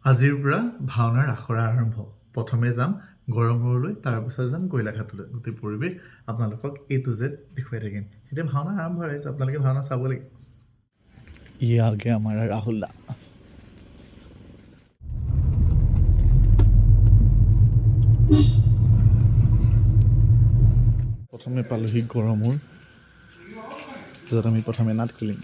আজিৰ পৰা ভাওনাৰ আখৰা আৰম্ভ। প্ৰথমে যাম গড়মূৰলৈ, তাৰপিছত যাম কৈলাঘাটলৈ। গোটেই পৰিৱেশ আপোনালোকক A to Z দেখুৱাই থাকিম। এতিয়া ভাওনা আৰম্ভ হৈ আছে, আপোনালোকে ভাওনা চাব লাগিব। ये आ गया हमारा राहुल दा। প্ৰথমে পালোহি গড়মূৰ, য'ত আমি প্ৰথমে নাট খুলিম।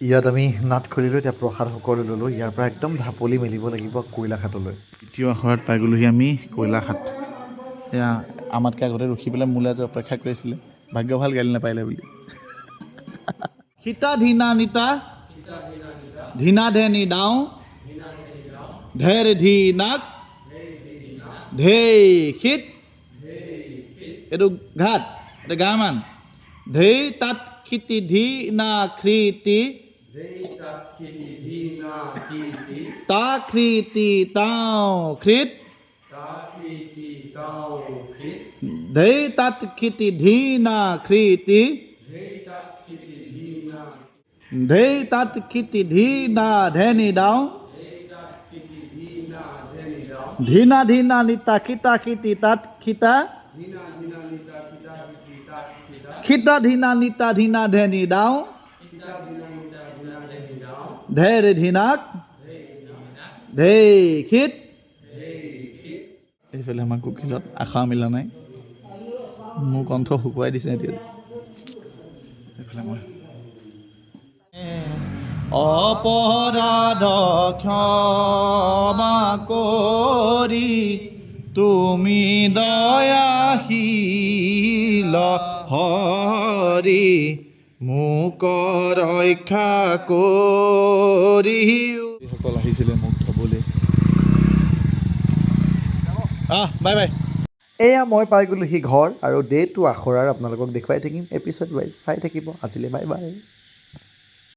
ইয়াত আমি নাট খুলিলোঁ, এতিয়া প্ৰসাদ সকলো ল'লোঁ। ইয়াৰ পৰা একদম ঢাপলি মেলিব লাগিব কৈলাঘাটলৈ। দ্বিতীয় আখৰাত পাই গ'লোহি আমি কৈলাঘাট। এয়া আমাতকৈ আগতে ৰখি পেলাই মোলৈ আজি অপেক্ষা কৰিছিলে, ভাগ্য ভাল গালি নাপাৰিলে বুলি। সীতা ধীনা নিতা ধীনা ধেনি দাওঁ ঢেৰ ধি নাক ঢেই শীত, এইটো ঘাট, এইটো গামান। ধেই তাত খিতি ধি না খ্ৰীতি তা খ্ৰীতি তাও খ্ৰীত ধেই তাত খিতি ধি না খ্ৰীতি ধেই তাত খিতি ধি না ধেনি দাওঁ ধীনা ধীনা নিতা খিতা খিতি তাত খিতা খিতা ধীনা নিতা ধীনা ধেনি দাওঁ ঢেৰ ধীনাক ঢেই শীত। এইফালে আমাৰ কুকিলত আশা মিলা নাই, মোৰ কণ্ঠ শুকুৱাই দিছে এতিয়া। এইফালে মই অপৰাধ ক্ষমা কৰি তুমি দয়াশীল হৰি মোক ৰক্ষা কৰি। যিসকল আহিছিলে মোক থ'বলৈ, বাই বাই। এয়া মই পাই গ'লোহি ঘৰ, আৰু ডে' টু আখৰাৰ আপোনালোকক দেখুৱাই থাকিম এপিছ'ড ৱাইজ। চাই থাকিব। আজিলৈ বাই বাই।